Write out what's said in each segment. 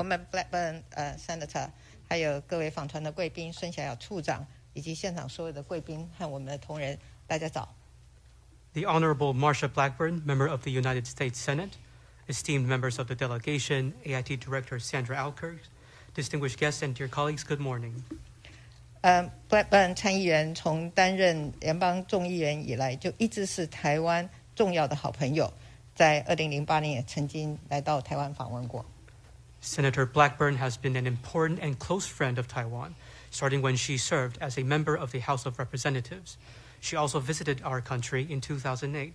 们 Blackburn Senator， 还有各位访团的贵宾，孙小雅处长，以及现场所有的贵宾和我们的同仁，大家早。The Honorable Marsha Blackburn, member of the United States Senate, esteemed members of the delegation, AIT Director Sandra Alkirk, distinguished guests and dear colleagues, good morning. Blackburn 参议员从担任联邦众议员以来，就一直是台湾重要的好朋友，在2008年也曾经来到台湾访问过。Senator Blackburn has been an important and close friend of Taiwan, starting when she served as a member of the House of Representatives. She also visited our country in 2008.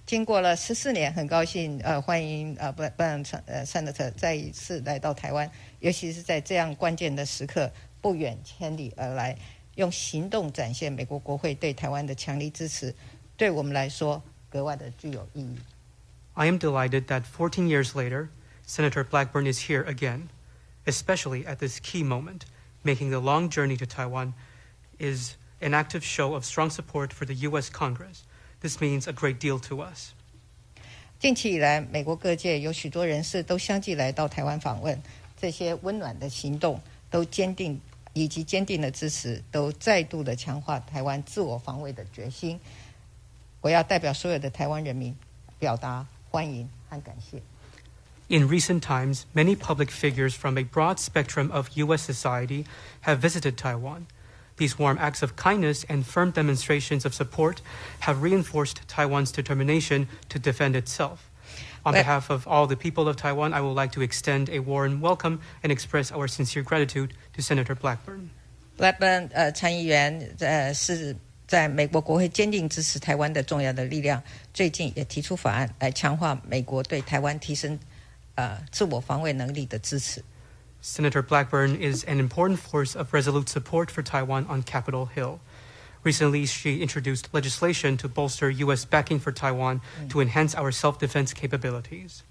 经过了14年，很高兴欢迎Blackburn Senator 再一次来到台湾，尤其是在这样关键的时刻，不远千里而来，用行动展现美国国会对台湾的强力支持，对我们来说格外的具有意义。I am delighted that 14 years later, Senator Blackburn is here again, especially at this key moment. Making the long journey to Taiwan is an active show of strong support for the U.S. Congress. This means a great deal to us. 近期以来，美国各界有许多人士都相继来到台湾访问，这些温暖的行动都坚定的支持，都再度的强化台湾自我防卫的决心。我要代表所有的台湾人民表达欢迎和感谢。In recent times, many public figures from a broad spectrum of U.S. society have visited Taiwan. These warm acts of kindness and firm demonstrations of support have reinforced Taiwan's determination to defend itself. On behalf of all the people of Taiwan, I would like to extend a warm welcome and express our sincere gratitude to Senator Blackburn. Blackburn 参议员是在美国国会坚定支持台湾的重要的力量，最近也提出法案来强化美国对台湾提升自我防卫能力的支持。Senator Blackburn is an important force of resolute support for Taiwan on Capitol Hill. Recently, she introduced legislation to bolster U.S. backing for Taiwan to enhance our self-defense capabilities.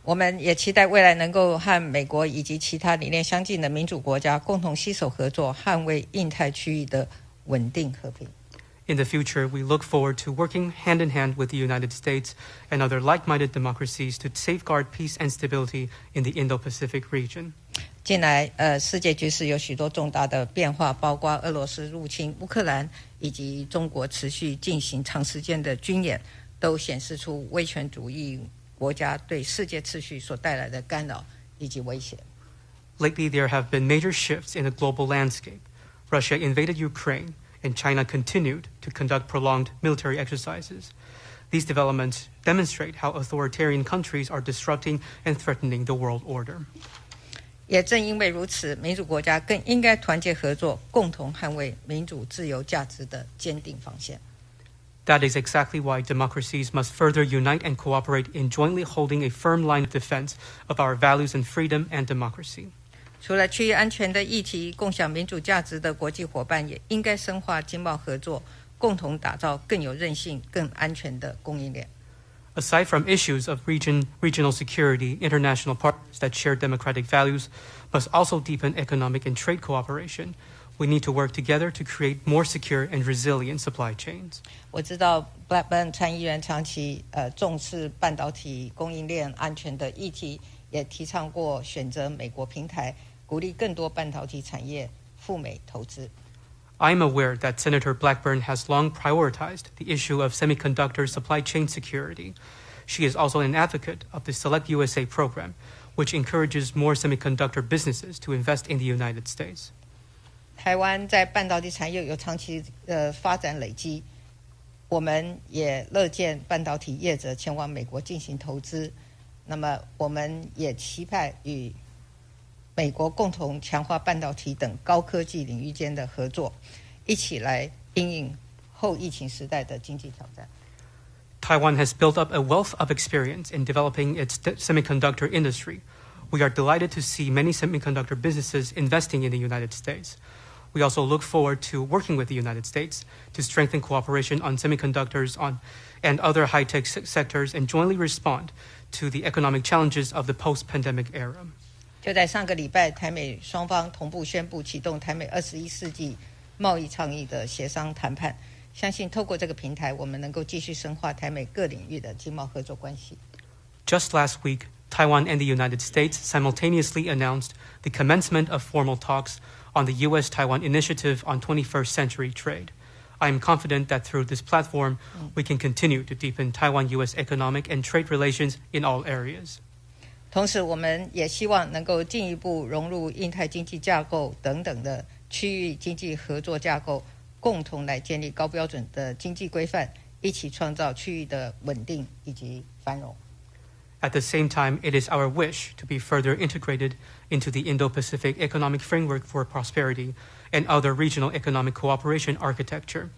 我们也期待未来能够和美国以及其他理念相近的民主国家共同携手合作，捍卫印太区域的稳定和平。In the future, we look forward to working hand in hand with the United States and other like-minded democracies to safeguard peace and stability in the Indo-Pacific region. 近来世界局势有许多重大的变化，包括俄罗斯入侵乌克兰以及中国持续进行长时间的军演，都显示出威权主义国家对世界秩序所带来的干扰以及威胁。Lately, there have been major shifts in the global landscape. Russia invaded Ukraine, and China continued to conduct prolonged military exercises. These developments demonstrate how authoritarian countries are disrupting and threatening the world order. 也正因为如此，民主国家更应该团结合作，共同捍卫民主自由价值的坚定防线。That is exactly why democracies must further unite and cooperate in jointly holding a firm line of defense of our values and freedom and democracy. 除了区域安全的议题，共享民主价值的国际伙伴也应该深化经贸合作，共同打造更有韧性、更安全的供应链。Aside from issues of regional security, international partners that share democratic values must also deepen economic and trade cooperation. We need to work together to create more secure and resilient supply chains. 我知道 Blackburn 参议员长期重视半导体供应链安全的议题，也提倡过选择美国平台，鼓励更多半导体产业赴美投资。I am aware that Senator Blackburn has long prioritized the issue of semiconductor supply chain security. She is also an advocate of the Select USA program, which encourages more semiconductor businesses to invest in the United States. 台湾在半导体产业有长期的发展累积，我们也乐见半导体业者前往美国进行投资。那么，我们也期盼与美国共同强化半导体等高科技领域间的合作，一起来因应后疫情时代的经济挑战。Taiwan has built up a wealth of experience in developing its semiconductor industry. We are delighted to see many semiconductor businesses investing in the United States. We also look forward to working with the United States to strengthen cooperation on semiconductors and other high-tech sectors and jointly respond to the economic challenges of the post-pandemic era. 就在上个礼拜，台美双方同步宣布启动台美21世纪贸易倡议的协商谈判。相信透过这个平台，我们能够继续深化台美各领域的经贸合作关系。Just last week, Taiwan and the United States simultaneously announced the commencement of formal talks on the U.S.-Taiwan Initiative on 21st Century Trade. I am confident that through this platform, we can continue to deepen Taiwan-U.S. economic and trade relations in all areas. 同时，我们也希望能够进一步融入印太经济架构等等的区域经济合作架构，共同来建立高标准的经济规范，一起创造区域的稳定以及繁荣。At the same time, it is our wish to be further integrated into the Indo-Pacific Economic Framework for Prosperity and other regional economic cooperation architecture.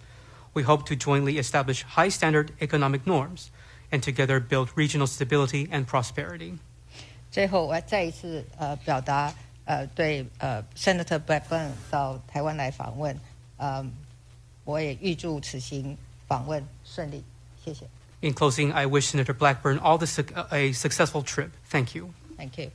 We hope to jointly establish high-standard economic norms and together build regional stability and prosperity. 最后，我再一次表达对Senator Blackburn 到台湾来访问，我也预祝此行访问顺利，谢谢。In closing, I wish Senator Blackburn a successful trip. Thank you. Thank you.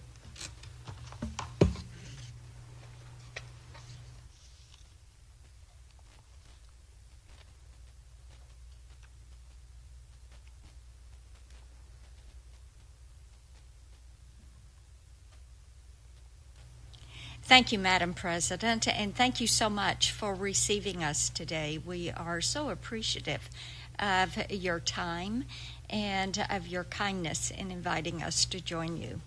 Thank you, Madam President, and thank you so much for receiving us today. We are so appreciative of your time and of your kindness in inviting us to join you.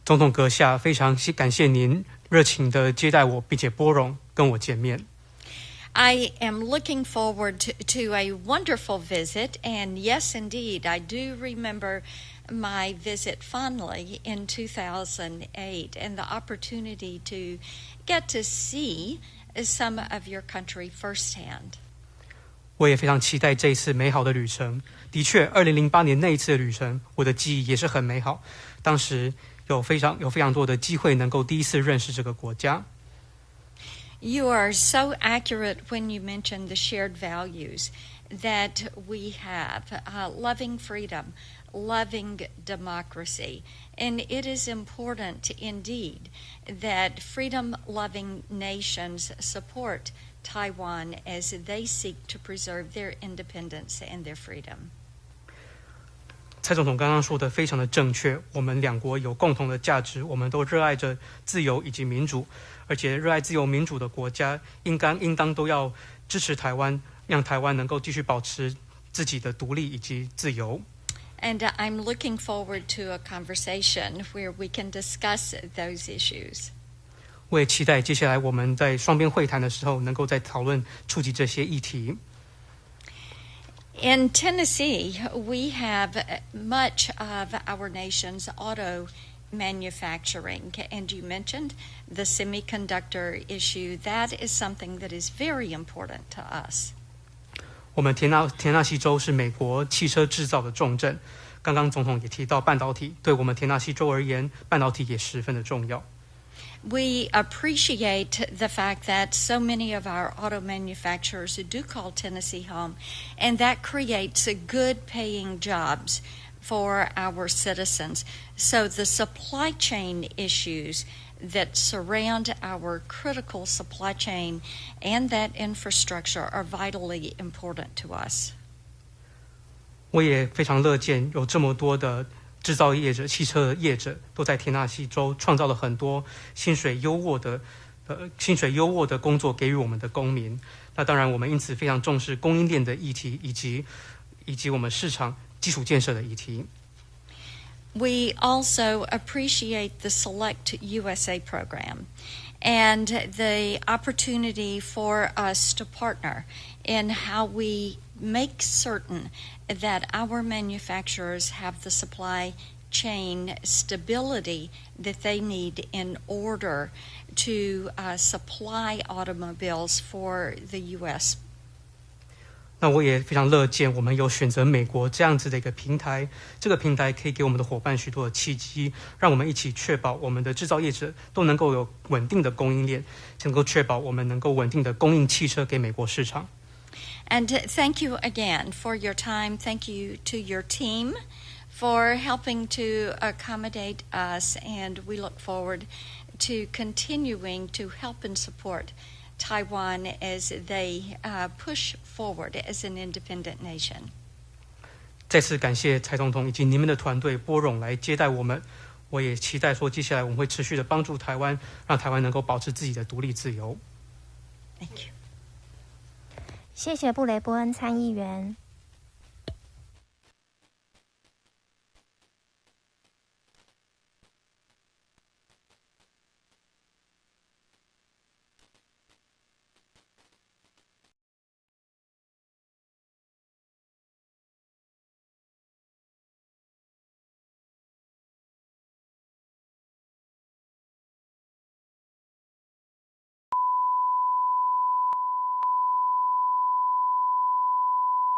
总统阁下，非常感谢您热情地接待我，并且拨冗跟我见面。I am looking forward to a wonderful visit, and yes, indeed, I do remember my visit fondly in 2008 and the opportunity to get to see some of your country firsthand. 我也非常期待这一次美好的旅程。的确，2008年那一次的旅程，我的记忆也是很美好。当时有非常多的机会能够第一次认识这个国家。You are so accurate when you mention the shared values that we have, loving freedom, loving democracy. And it is important indeed that freedom-loving nations support Taiwan as they seek to preserve their independence and their freedom. 蔡总统刚刚说的非常的正确，我们两国有共同的价值，我们都热爱着自由以及民主，而且热爱自由民主的国家应当都要支持台湾，让台湾能够继续保持自己的独立以及自由。And I'm looking forward to a conversation where we can discuss those issues. 我也期待接下来我们在双边会谈的时候，能够再讨论触及这些议题。In Tennessee, we have much of our nation's auto manufacturing, and you mentioned the semiconductor issue. That is something that is very important to us. 我们田纳西州是美国汽车制造的重镇，刚刚总统也提到半导体，对我们田纳西州而言，半导体也十分的重要。We appreciate the fact that so many of our auto manufacturers do call Tennessee home, and that creates good paying jobs for our citizens. So the supply chain issues that surround our critical supply chain and that infrastructure are vitally important to us. 我也非常乐见有这么多的制造业者、汽车业者都在田纳西州创造了很多薪水优渥的工作给予我们的公民。那当然，我们因此非常重视供应链的议题，以及我们市场基础建设的议题。We also appreciate the Select USA program and the opportunity for us to partner in how we make certain that our manufacturers have the supply chain stability that they need in order to supply automobiles for the U.S. 那我也非常乐见我们有选择美国这样子的一个平台，这个平台可以给我们的伙伴许多的契机，让我们一起确保我们的制造业者都能够有稳定的供应链，能够确保我们能够稳定的供应汽车给美国市场。And thank you again for your time. Thank you to your team for helping to accommodate us, and we look forward to continuing to help and support Taiwan as they push forward as an independent nation. 再次感谢蔡总统以及你们的团队拨冗来接待我们。我也期待说，接下来我们会持续的帮助台湾，让台湾能够保持自己的独立自由。Thank you. 谢谢布雷波恩参议员。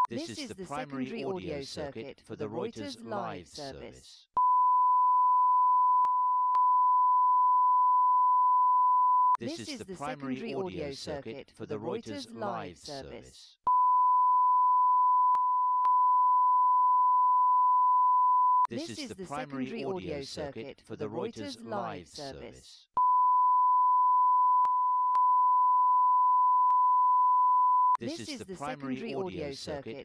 This is the primary audio circuit for the Reuters live service. This is the primary audio circuit for the Reuters live service. This is the primary audio circuit for the Reuters live service. This is the primary audio circuit